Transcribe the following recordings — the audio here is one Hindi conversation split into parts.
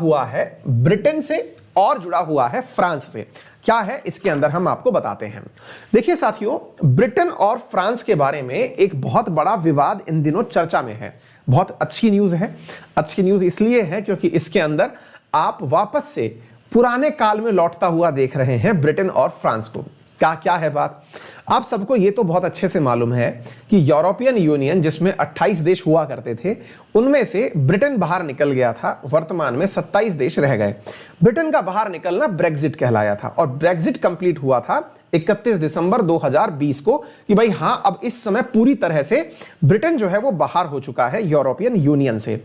हुआ है ब्रिटेन से और जुड़ा हुआ है फ्रांस से। क्या है इसके अंदर हम आपको बताते हैं। देखिए साथियों, ब्रिटेन और फ्रांस के बारे में एक बहुत बड़ा विवाद इन दिनों चर्चा में है। बहुत अच्छी न्यूज़ है। अच्छी न्यूज़ इसलिए है क्योंकि इसके अंदर आप वापस से पुराने काल में लौटता हुआ देख रहे हैं ब्रिटेन और फ्रांस को। क्या है बात, आप सबको ये तो बहुत अच्छे से मालूम है कि यूरोपियन यूनियन जिसमें 28 देश हुआ करते थे, उनमें से ब्रिटेन बाहर निकल गया था। वर्तमान में 27 देश रह गए। ब्रिटेन का बाहर निकलना ब्रेग्जिट कहलाया था और ब्रेग्जिट कंप्लीट हुआ था 31 दिसंबर 2020 को कि भाई हां, अब इस समय पूरी तरह से ब्रिटेन जो है वो बाहर हो चुका है यूरोपियन यूनियन से।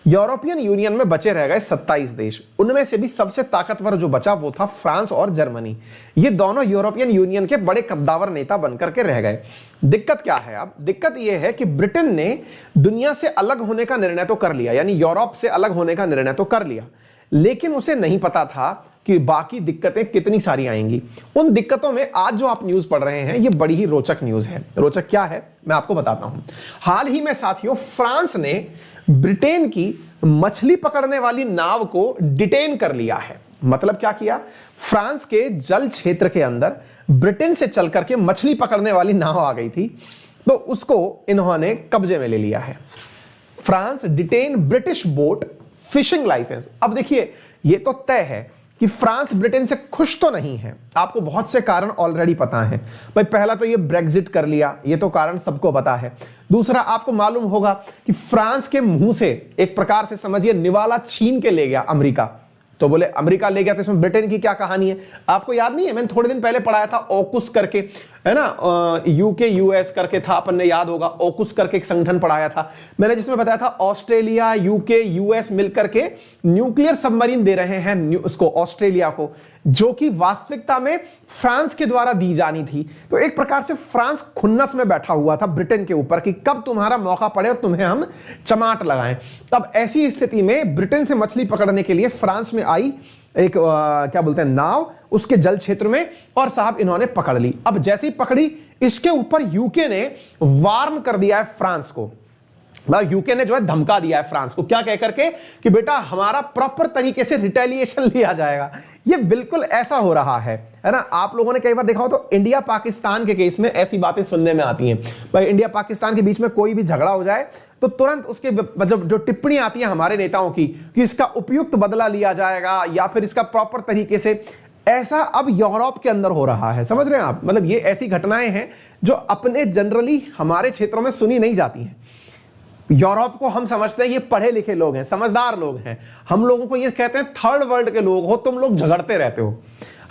यूरोपियन यूनियन में बचे रह गए 27 देश। उनमें से भी सबसे ताकतवर जो बचा वो था फ्रांस और जर्मनी। ये दोनों यूरोपियन यूनियन के बड़े कद्दावर नेता बनकर के रह गए। दिक्कत क्या है? अब दिक्कत यह है कि ब्रिटेन ने दुनिया से अलग होने का निर्णय तो कर लिया, यानी यूरोप से अलग होने का निर्णय तो कर लिया, लेकिन उसे नहीं पता था कि बाकी दिक्कतें कितनी सारी आएंगी। उन दिक्कतों में आज जो आप न्यूज़ पढ़ रहे हैं ये बड़ी ही रोचक न्यूज़ है। रोचक क्या है मैं आपको बताता हूं। हाल ही में साथियों, फ्रांस ने ब्रिटेन की मछली पकड़ने वाली नाव को डिटेन कर लिया है। मतलब क्या किया? फ्रांस के जल क्षेत्र के अंदर ब्रिटेन से चल करके मछली पकड़ने वाली नाव आ गई थी, तो उसको इन्होंने कब्जे में ले लिया है। France detain British boat fishing licence. अब देखिए, ये तो तय है कि फ्रांस ब्रिटेन से खुश तो नहीं है। आपको बहुत से कारण ऑलरेडी पता है। भाई पहला तो ये ब्रेग्जिट कर लिया, ये तो कारण सबको पता है। दूसरा, आपको मालूम होगा कि फ्रांस के मुंह से एक प्रकार से समझिए निवाला छीन के ले गया अमेरिका। तो बोले अमेरिका ले गया तो इसमें ब्रिटेन की क्या कहानी है? आपको याद नहीं है? मैंने थोड़े दिन पहले पढ़ाया था ऑकुस करके, है ना, यूके यूएस करके था, अपन ने याद होगा। ऑकुस करके एक संगठन पढ़ाया था मैंने, जिसमें बताया था ऑस्ट्रेलिया यूके यूएस मिलकर के न्यूक्लियर सबमरीन दे रहे हैं उसको, ऑस्ट्रेलिया को, जो कि वास्तविकता में फ्रांस के द्वारा दी जानी थी। तो एक प्रकार से फ्रांस खुन्नस में बैठा हुआ था ब्रिटेन के ऊपर कि कब तुम्हारा मौका पड़े और तुम्हें हम चमाट लगाएं। तब ऐसी स्थिति में ब्रिटेन से मछली पकड़ने के लिए फ्रांस में आई एक क्या बोलते हैं नाव, उसके जल क्षेत्र में, और साहब इन्होंने पकड़ ली। अब जैसे ही पकड़ी, इसके ऊपर यूके ने वार्न कर दिया है फ्रांस को। यूके ने जो है धमका दिया है फ्रांस को, क्या कह करके कि बेटा हमारा प्रॉपर तरीके से रिटेलिएशन लिया जाएगा। ये बिल्कुल ऐसा हो रहा है ना। आप लोगों ने कई बार देखा हो तो इंडिया पाकिस्तान के केस में ऐसी बातें सुनने में आती हैं। भाई इंडिया पाकिस्तान के बीच में कोई भी झगड़ा हो जाए तो तुरंत उसके मतलब जो टिप्पणी आती है हमारे नेताओं की कि इसका उपयुक्त बदला लिया जाएगा या फिर इसका प्रॉपर तरीके से, ऐसा अब यूरोप के अंदर हो रहा है। समझ रहे हैं आप? मतलब ये ऐसी घटनाएं हैं जो अपने जनरली हमारे क्षेत्रों में सुनी नहीं जाती हैं। यूरोप को हम समझते हैं ये पढ़े लिखे लोग हैं, समझदार लोग हैं। हम लोगों को ये कहते हैं थर्ड वर्ल्ड के लोग हो, तुम लोग झगड़ते रहते हो।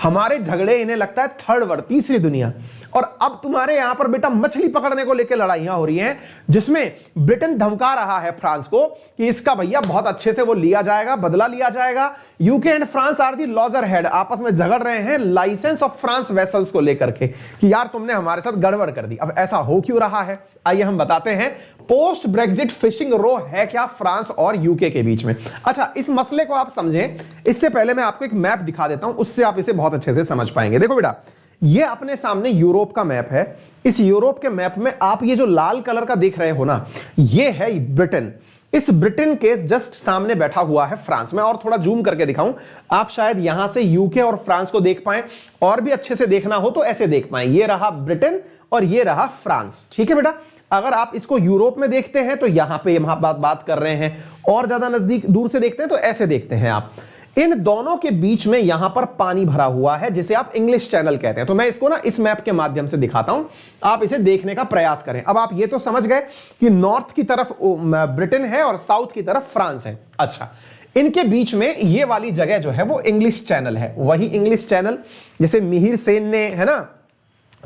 हमारे झगड़े इन्हें लगता है थर्ड वर्ल्ड, तीसरी दुनिया। और अब तुम्हारे यहां पर बेटा मछली पकड़ने को लेकर लड़ाइयां हो रही हैं, जिसमें ब्रिटेन धमका रहा है फ्रांस को कि इसका भैया बहुत अच्छे से वो लिया जाएगा, बदला लिया जाएगा। UK and France are the loggerhead, आपस में झगड़ रहे हैं लाइसेंस ऑफ फ्रांस वेसल्स को लेकर के कि यार तुमने हमारे साथ गड़बड़ कर दी। अब ऐसा हो क्यों रहा है, आइए हम बताते हैं। पोस्ट ब्रेग्जिट फिशिंग रो है क्या फ्रांस और यूके के बीच में? अच्छा, इस मसले को आप समझें इससे पहले मैं आपको एक मैप दिखा देता हूं, उससे आप इसे बहुत अच्छे से समझ पाएंगे। देखो बेटा, ये अपने सामने यूरोप का मैप है। इस यूरोप के मैप में आप ये जो लाल कलर का देख रहे हो ना, ये है ब्रिटेन। इस ब्रिटेन के जस्ट सामने बैठा हुआ है फ्रांस। मैं और थोड़ा जूम करके दिखाऊं, आप शायद यहां से यूके और फ्रांस को देख पाएं, और भी अच्छे से देखना हो तो ऐसे देख पाएं। ये रहा ब्रिटेन और ये रहा फ्रांस। ठीक है बेटा, अगर आप इसको यूरोप में देखते हैं तो यहां पे बात कर रहे हैं, और ज्यादा नजदीक दूर से देखते हैं तो ऐसे देखते हैं आप। इन दोनों के बीच में यहां पर पानी भरा हुआ है, जिसे आप इंग्लिश चैनल कहते हैं। तो मैं इसको ना इस मैप के माध्यम से दिखाता हूं, आप इसे देखने का प्रयास करें। अब आप ये तो समझ गए कि नॉर्थ की तरफ ब्रिटेन है और साउथ की तरफ फ्रांस है। अच्छा, इनके बीच में ये वाली जगह जो है वो इंग्लिश चैनल है। वही इंग्लिश चैनल जिसे मिहिर सेन ने, है ना,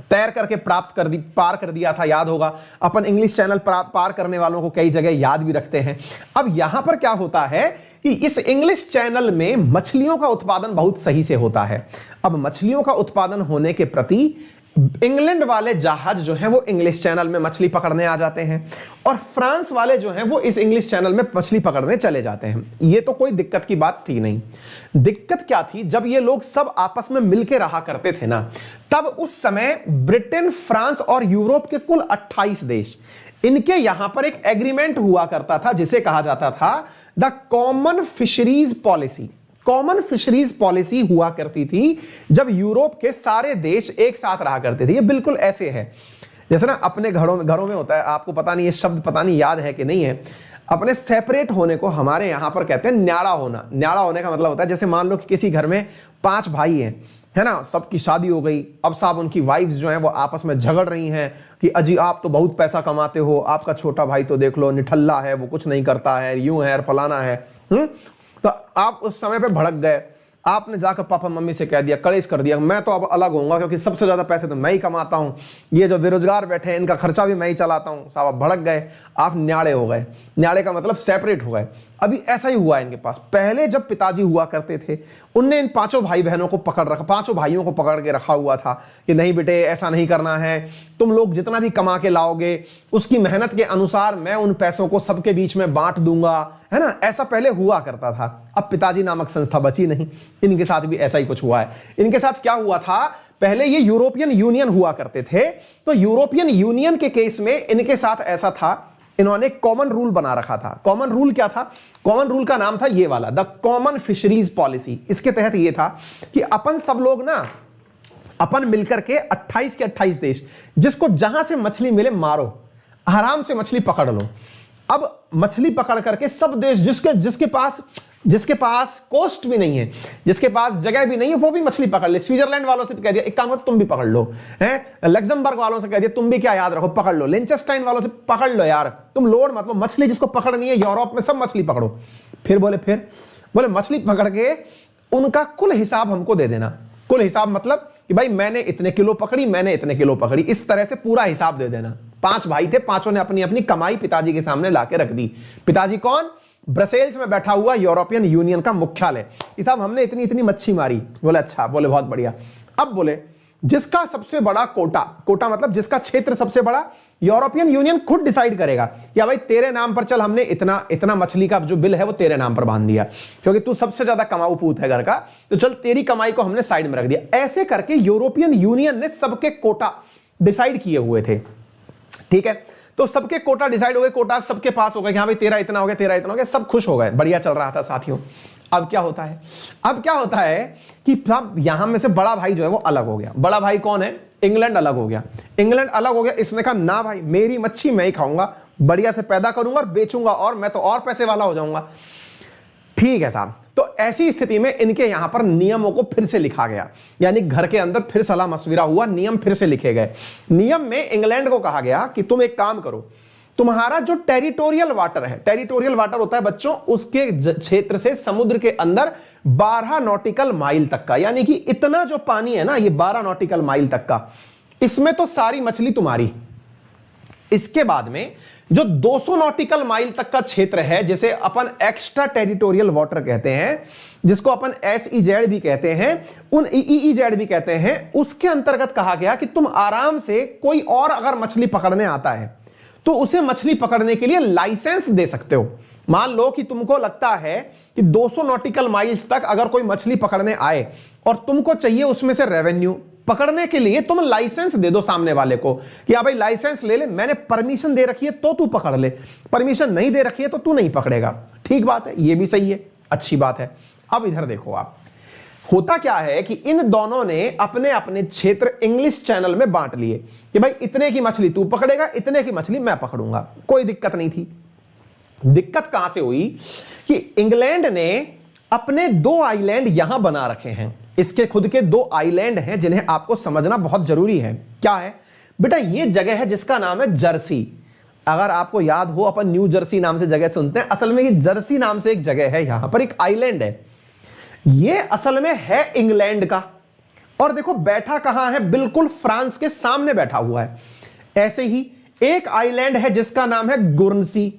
तैर करके पार कर दिया था, याद होगा। अपन इंग्लिश चैनल पार करने वालों को कई जगह याद भी रखते हैं। अब यहां पर क्या होता है कि इस इंग्लिश चैनल में मछलियों का उत्पादन बहुत सही से होता है। अब मछलियों का उत्पादन होने के प्रति इंग्लैंड वाले जहाज जो हैं वो इंग्लिश चैनल में मछली पकड़ने आ जाते हैं और फ्रांस वाले जो हैं वो इस इंग्लिश चैनल में मछली पकड़ने चले जाते हैं। ये तो कोई दिक्कत की बात थी नहीं। दिक्कत क्या थी, जब ये लोग सब आपस में मिलके रहा करते थे ना, तब उस समय ब्रिटेन, फ्रांस और यूरोप के कुल 28 देश, इनके यहां पर एक एग्रीमेंट हुआ करता था जिसे कहा जाता था the common fisheries policy. Common fisheries policy हुआ करती थी जब यूरोप के सारे देश एक साथ रहा करते थे। ये बिल्कुल ऐसे है जैसे ना अपने घरों में होता है, आपको पता नहीं, ये शब्द पता नहीं याद है कि नहीं है, अपने सेपरेट होने को हमारे यहां पर कहते हैं न्याड़ा होना। न्याड़ा होने का मतलब होता है जैसे मान लो कि किसी घर में 5 भाई हैं, है ना, सबकी शादी हो गई, अब साहब उनकी वाइफ्स जो हैं वो आपस में झगड़ रही हैं कि अजी आप तो बहुत पैसा कमाते हो, आपका छोटा भाई तो देख लो निठल्ला है, वो कुछ नहीं करता है, यूं है, फलाना है। तो आप उस समय पे भड़क गए, आपने जाकर पापा मम्मी से कह दिया, कलेश कर दिया, मैं तो अब अलग होऊंगा क्योंकि सबसे ज्यादा पैसे तो मैं ही कमाता हूं, ये जो बेरोजगार बैठे हैं इनका खर्चा भी मैं ही चलाता हूं। साहब आप भड़क गए, आप न्याड़े हो गए। न्याड़े का मतलब सेपरेट हो गए। अभी ऐसा ही हुआ है इनके पास। पहले जब पिताजी हुआ करते थे, उनने इन 5 भाई बहनों को पकड़ रखा, 5 भाइयों को पकड़ के रखा हुआ था कि नहीं बेटे ऐसा नहीं करना है, तुम लोग जितना भी कमा के लाओगे उसकी मेहनत के अनुसार मैं उन पैसों को सबके बीच में बांट दूंगा, है ना। ऐसा पहले हुआ करता था। अब पिताजी नामक संस्था बची नहीं, इनके साथ भी ऐसा ही कुछ हुआ है। इनके साथ क्या हुआ था, पहले ये यूरोपियन यूनियन हुआ करते थे, तो यूरोपियन यूनियन के केस में इनके साथ ऐसा था, इन्होंने कॉमन रूल बना रखा था। कॉमन रूल क्या था? कॉमन रूल का नाम था ये वाला, द कॉमन फिशरीज पॉलिसी। इसके तहत ये था कि अपन सब लोग ना, अपन मिलकर के 28 के 28 देश, जिसको जहां से मछली मिले मारो, आराम से मछली पकड़ लो। अब मछली पकड़ करके सब देश, जिसके पास कोस्ट भी नहीं है, जिसके पास जगह भी नहीं है, वो भी मछली पकड़ ले। स्विट्जरलैंड वालों से कह दिया एक काम करो तुम भी पकड़ लो, हैं। लग्जमबर्ग वालों से कह दिया तुम भी क्या याद रखो पकड़ लो। लिंचेस्टाइन वालों से पकड़ लो यार, तुम लोड मतलब मछली जिसको पकड़नी है यूरोप में सब मछली पकड़ो। फिर बोले मछली पकड़ के उनका कुल हिसाब हमको दे देना। कुल हिसाब मतलब कि भाई मैंने इतने किलो पकड़ी, मैंने इतने किलो पकड़ी, इस तरह से पूरा हिसाब दे देना। 5 भाई थे, 5 ने अपनी अपनी कमाई पिताजी के सामने लाके रख दी। पिताजी कौन? ब्रसेल्स में बैठा हुआ यूरोपियन यूनियन का मुख्यालय। कि साहब हमने इतनी इतनी मच्छी मारी। बोले अच्छा, बोले बहुत बढ़िया। अब बोले जिसका सबसे बड़ा कोटा मतलब जिसका क्षेत्र सबसे बड़ा, यूरोपियन यूनियन खुद डिसाइड करेगा या भाई तेरे नाम पर चल, हमने इतना इतना मछली का जो बिल है वो तेरे नाम पर बांध दिया क्योंकि तू सबसे ज्यादा कमाऊ पूत है घर का, तो चल तेरी कमाई को हमने साइड में रख दिया। ऐसे करके यूरोपियन यूनियन ने सबके कोटा डिसाइड किए हुए थे। ठीक है, तो सबके कोटा डिसाइड हो गए, कोटा सबके पास हो गए कि हाँ भाई तेरा इतना हो गया, तेरा इतना हो गया, सब खुश हो गए, बढ़िया चल रहा था साथियों। अब क्या होता है कि यहां में से बड़ा भाई जो है वो अलग हो गया। बड़ा भाई कौन है? इंग्लैंड अलग हो गया। इंग्लैंड अलग हो गया, इसने कहा ना भाई मेरी मच्छी मैं ही खाऊंगा, बढ़िया से पैदा करूंगा और बेचूंगा और मैं तो और पैसे वाला हो जाऊंगा। ठीक है साहब, तो ऐसी स्थिति में इनके यहां पर नियमों को फिर से लिखा गया, यानी घर के अंदर फिर सलाह मशविरा हुआ, नियम फिर से लिखे गए। नियम में इंग्लैंड को कहा गया कि तुम एक काम करो, तुम्हारा जो टेरिटोरियल वाटर है, टेरिटोरियल वाटर होता है बच्चों उसके क्षेत्र से समुद्र के अंदर 12 नॉटिकल माइल तक का, यानी कि इतना जो पानी है ना, ये 12 नॉटिकल माइल तक का, इसमें तो सारी मछली तुम्हारी। इसके बाद में जो 200 नॉटिकल माइल तक का क्षेत्र है, जिसे अपन एक्स्ट्रा टेरिटोरियल वाटर कहते हैं, जिसको अपन SEZ भी कहते हैं, उन EEZ भी कहते हैं, उसके अंतर्गत कहा गया कि तुम आराम से, कोई और अगर मछली पकड़ने आता है तो उसे मछली पकड़ने के लिए लाइसेंस दे सकते हो। मान लो कि तुमको लगता है कि 200 नॉटिकल माइल्स तक अगर कोई मछली पकड़ने आए और तुमको चाहिए उसमें से रेवेन्यू, पकड़ने के लिए तुम लाइसेंस दे दो सामने वाले को कि हाँ भाई लाइसेंस ले ले, मैंने परमिशन दे रखी है तो तू पकड़ ले, परमिशन नहीं दे रखी है तो तू नहीं पकड़ेगा। ठीक बात है, ये भी सही है, अच्छी बात है। अब इधर देखो आप, होता क्या है कि इन दोनों ने अपने अपने क्षेत्र इंग्लिश चैनल में बांट लिए कि भाई इतने की मछली तू पकड़ेगा, इतने की मछली मैं पकड़ूंगा। कोई दिक्कत नहीं थी। दिक्कत कहां से हुई कि इंग्लैंड ने अपने 2 आइलैंड यहां बना रखे हैं। इसके खुद के 2 आइलैंड हैं जिन्हें आपको समझना बहुत जरूरी है। क्या है बेटा? ये जगह है जिसका नाम है जर्सी। अगर आपको याद हो, अपन न्यू जर्सी नाम से जगह सुनते हैं, असल में ये जर्सी नाम से एक जगह है, यहां पर एक आइलैंड है। ये असल में है इंग्लैंड का, और देखो बैठा कहां है? बिल्कुल फ्रांस के सामने बैठा हुआ है। ऐसे ही एक आइलैंड है जिसका नाम है गुर्नसी,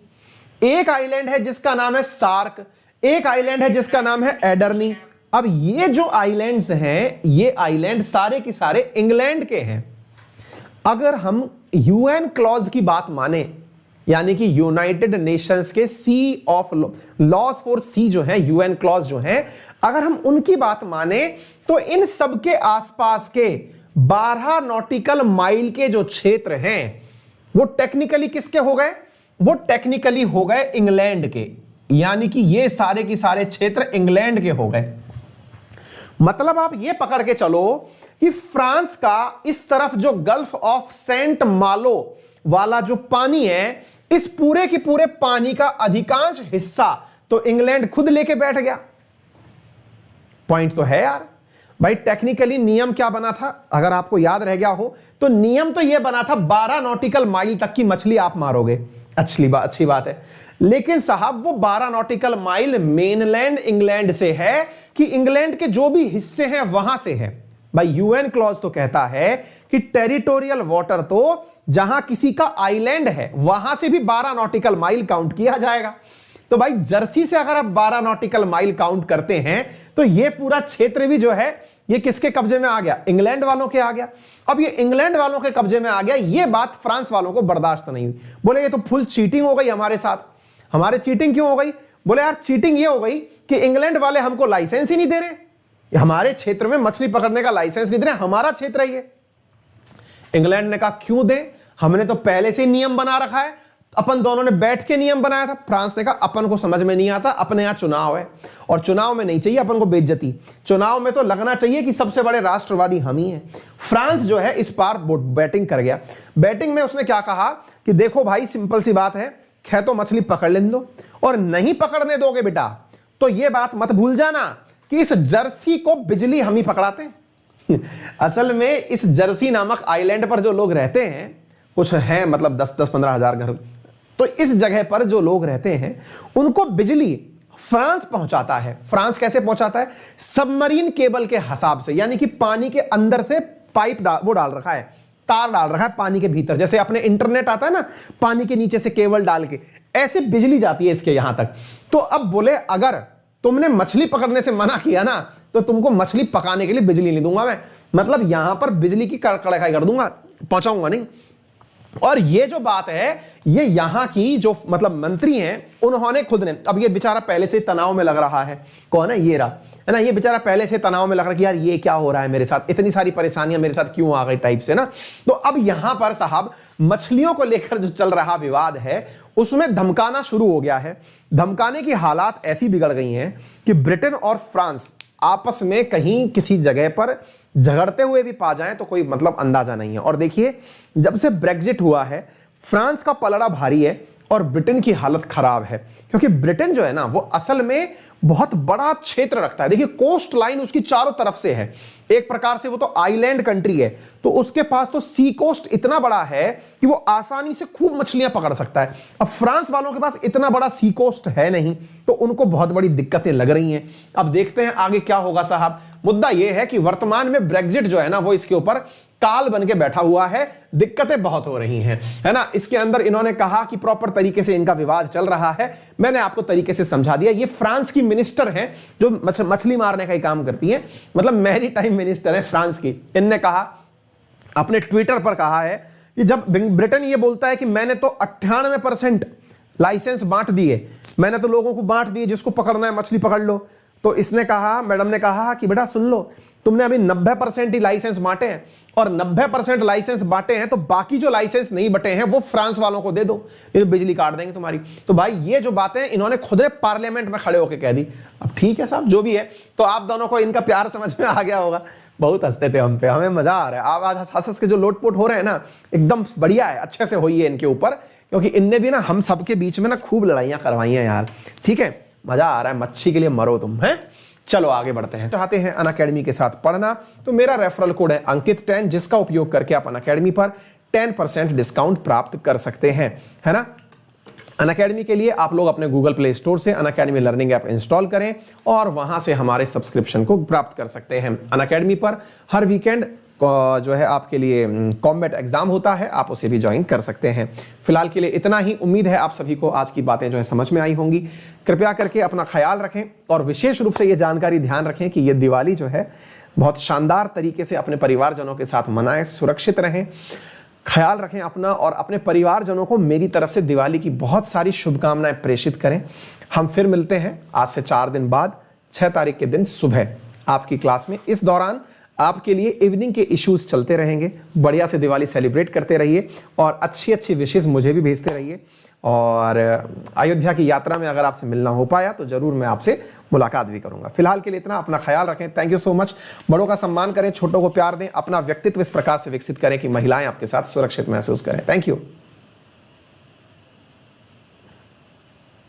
एक आइलैंड है जिसका नाम है सार्क, एक आइलैंड है जिसका नाम है एडर्नी। अब ये जो आइलैंड्स हैं, ये आइलैंड सारे के सारे इंग्लैंड के हैं। अगर हम यूएन क्लॉज की बात माने, यानी कि यूनाइटेड नेशंस के सी ऑफ लॉज फॉर सी जो है, यूएन क्लॉज जो है, अगर हम उनकी बात माने तो इन सब के आसपास के 12 नॉटिकल माइल के जो क्षेत्र हैं वो टेक्निकली किसके हो गए? वो टेक्निकली हो गए इंग्लैंड के, यानी कि ये सारे के सारे क्षेत्र इंग्लैंड के हो गए। मतलब आप ये पकड़ के चलो कि फ्रांस का इस तरफ जो गल्फ ऑफ सेंट मालो वाला जो पानी है, इस पूरे के पूरे पानी का अधिकांश हिस्सा तो इंग्लैंड खुद लेके बैठ गया। पॉइंट तो है यार भाई। टेक्निकली नियम क्या बना था, अगर आपको याद रह गया हो तो नियम तो यह बना था 12 नॉटिकल माइल तक की मछली आप मारोगे। अच्छी बात है, लेकिन साहब वो 12 नॉटिकल माइल मेनलैंड इंग्लैंड से है कि इंग्लैंड के जो भी हिस्से हैं वहां से है। भाई यूएन क्लॉज तो कहता है कि टेरिटोरियल वाटर तो जहां किसी का आइलैंड है वहां से भी 12 नॉटिकल माइल काउंट किया जाएगा। तो भाई जर्सी से अगर आप 12 नॉटिकल माइल काउंट करते हैं तो ये पूरा क्षेत्र भी जो है ये किसके कब्जे में आ गया? इंग्लैंड वालों के आ गया। अब ये इंग्लैंड वालों के कब्जे में आ गया, ये बात फ्रांस वालों को बर्दाश्त नहीं हुई। बोले ये तो फुल चीटिंग हो गई हमारे साथ। हमारे चीटिंग क्यों हो गई? बोले यार चीटिंग ये हो गई कि इंग्लैंड वाले हमको लाइसेंस ही नहीं दे रहे, हमारे क्षेत्र में मछली पकड़ने का लाइसेंस नहीं दे रहे, हमारा क्षेत्र है ये। इंग्लैंड ने कहा क्यों दे, हमने तो पहले से नियम बना रखा है, अपन दोनों ने बैठ के नियम बनाया था। फ्रांस ने कहा अपन को समझ में नहीं आता, अपने यहां चुनाव है और चुनाव में नहीं चाहिए अपन को बेइज्जती, चुनाव में तो लगना चाहिए कि सबसे बड़े राष्ट्रवादी हम ही हैं। फ्रांस जो है इस बार बैटिंग कर गया। बैटिंग में उसने क्या कहा कि देखो भाई सिंपल सी बात है, खे तो मछली पकड़ लेने दो, और नहीं पकड़ने दोगे बेटा तो ये बात मत भूल जाना कि इस जर्सी को बिजली हम ही पकड़ाते हैं। असल में इस जर्सी नामक आइलैंड पर जो लोग रहते हैं, कुछ हैं मतलब 10-15 हजार घर, तो इस जगह पर जो लोग रहते हैं उनको बिजली फ्रांस पहुंचाता है। फ्रांस कैसे पहुंचाता है? सबमरीन केबल के हिसाब से, यानी कि पानी के अंदर से पाइप डाल रखा है, तार डाल रखा है पानी के भीतर, जैसे अपने इंटरनेट आता है ना पानी के नीचे से केबल डाल के, ऐसे बिजली जाती है इसके यहां तक। तो अब बोले अगर तुमने मछली पकड़ने से मना किया ना तो तुमको मछली पकाने के लिए बिजली नहीं दूंगा मैं, मतलब यहां पर बिजली की कड़काई कर दूंगा, पहुंचाऊंगा नहीं। और ये जो बात है ये यहां की जो मतलब मंत्री हैं उन्होंने खुद ने, अब ये बेचारा पहले से तनाव में लग रहा है, कौन है ये रहा है ना, ये बेचारा पहले से तनाव में लग रहा है कि यार ये क्या हो रहा है मेरे साथ, इतनी सारी परेशानियां मेरे साथ क्यों आ गई टाइप से ना। तो अब यहां पर साहब मछलियों को लेकर जो चल रहा विवाद है उसमें धमकाना शुरू हो गया है। धमकाने की हालात ऐसी बिगड़ गई हैं कि ब्रिटेन और फ्रांस आपस में कहीं किसी जगह पर झगड़ते हुए भी पा जाएं तो कोई मतलब अंदाजा नहीं है। और देखिए जब से ब्रेग्जिट हुआ है फ्रांस का पलड़ा भारी है और ब्रिटेन की हालत खराब है, क्योंकि ब्रिटेन जो है ना वो असल में बहुत बड़ा क्षेत्र रखता है। देखिए कोस्ट लाइन उसकी चारों तरफ से है, एक प्रकार से वो तो आइलैंड कंट्री है, तो उसके पास तो सी कोस्ट इतना बड़ा है कि वो आसानी से खूब मछलियां पकड़ सकता है। अब फ्रांस वालों के पास इतना बड़ा सी कोस्ट है नहीं, तो उनको बहुत बड़ी दिक्कतें लग रही हैं। अब देखते हैं आगे क्या होगा साहब। मुद्दा यह है कि वर्तमान में ब्रेग्जिट जो है ना वो इसके ऊपर काल बन के बैठा हुआ है, दिक्कतें बहुत हो रही हैं, है ना। इसके अंदर इन्होंने कहा कि प्रॉपर तरीके से इनका विवाद चल रहा है, मैंने आपको तरीके से समझा दिया। ये फ्रांस की मिनिस्टर हैं जो मछली मारने का ही काम करती हैं, मतलब मैरीटाइम मिनिस्टर है फ्रांस की। इनने कहा अपने ट्विटर पर कहा है कि जब ब्रिटेन ये बोलता है कि मैंने तो 98% लाइसेंस बांट दिए, मैंने तो लोगों को बांट दिए, जिसको पकड़ना है मछली पकड़ लो, तो इसने कहा, मैडम ने कहा कि बेटा सुन लो, तुमने अभी 90% ही लाइसेंस बांटे हैं और 90% लाइसेंस बांटे हैं तो बाकी जो लाइसेंस नहीं बटे हैं वो फ्रांस वालों को दे दो, नहीं तो बिजली काट देंगे तुम्हारी। तो भाई ये जो बातें इन्होंने खुद ने पार्लियामेंट में खड़े होकर कह दी। अब ठीक है साहब जो भी है, तो आप दोनों को इनका प्यार समझ में आ गया होगा। बहुत हंसते थे हम पे, हमें मजा आ रहा है। आज हंस के जो लोटपोट हो रहे हैं ना एकदम बढ़िया है, अच्छे से हुई है इनके ऊपर, क्योंकि इनने भी ना हम सबके बीच में ना खूब लड़ाइयां करवाई हैं यार। ठीक है, मजा आ रहा है, मच्छी के लिए मरो तुम, हैं। चलो आगे बढ़ते हैं। चाहते हैं अनअकैडमी के साथ पढ़ना तो मेरा रेफरल कोड है अंकित 10, जिसका उपयोग करके आप अनअकैडमी पर 10% डिस्काउंट प्राप्त कर सकते हैं, है ना। अनअकैडमी के लिए आप लोग अपने गूगल प्ले स्टोर से अनअकैडमी लर्निंग ऐप इंस्टॉल करें और वहां से हमारे सब्सक्रिप्शन को प्राप्त कर सकते हैं। अनअकैडमी पर हर वीकेंड जो है आपके लिए कॉम्बैट एग्जाम होता है, आप उसे भी ज्वाइन कर सकते हैं। फिलहाल के लिए इतना ही। उम्मीद है आप सभी को आज की बातें जो है समझ में आई होंगी। कृपया करके अपना ख्याल रखें और विशेष रूप से ये जानकारी ध्यान रखें कि ये दिवाली जो है बहुत शानदार तरीके से अपने परिवारजनों के साथ मनाएं, सुरक्षित रहें। ख्याल रखें अपना और अपने परिवारजनों को मेरी तरफ से दिवाली की बहुत सारी शुभकामनाएं प्रेषित करें। हम फिर मिलते हैं आज से 4 दिन बाद 6 तारीख के दिन सुबह आपकी क्लास में। इस दौरान आपके लिए इवनिंग के इश्यूज चलते रहेंगे। बढ़िया से दिवाली सेलिब्रेट करते रहिए और अच्छी अच्छी विशेष मुझे भी भेजते रहिए। और अयोध्या की यात्रा में अगर आपसे मिलना हो पाया तो जरूर मैं आपसे मुलाकात भी करूंगा। फिलहाल के लिए इतना, अपना ख्याल रखें। Thank you so much. बड़ों का सम्मान करें, छोटों को प्यार दें, अपना व्यक्तित्व इस प्रकार से विकसित करें कि महिलाएं आपके साथ सुरक्षित महसूस करें। Thank you.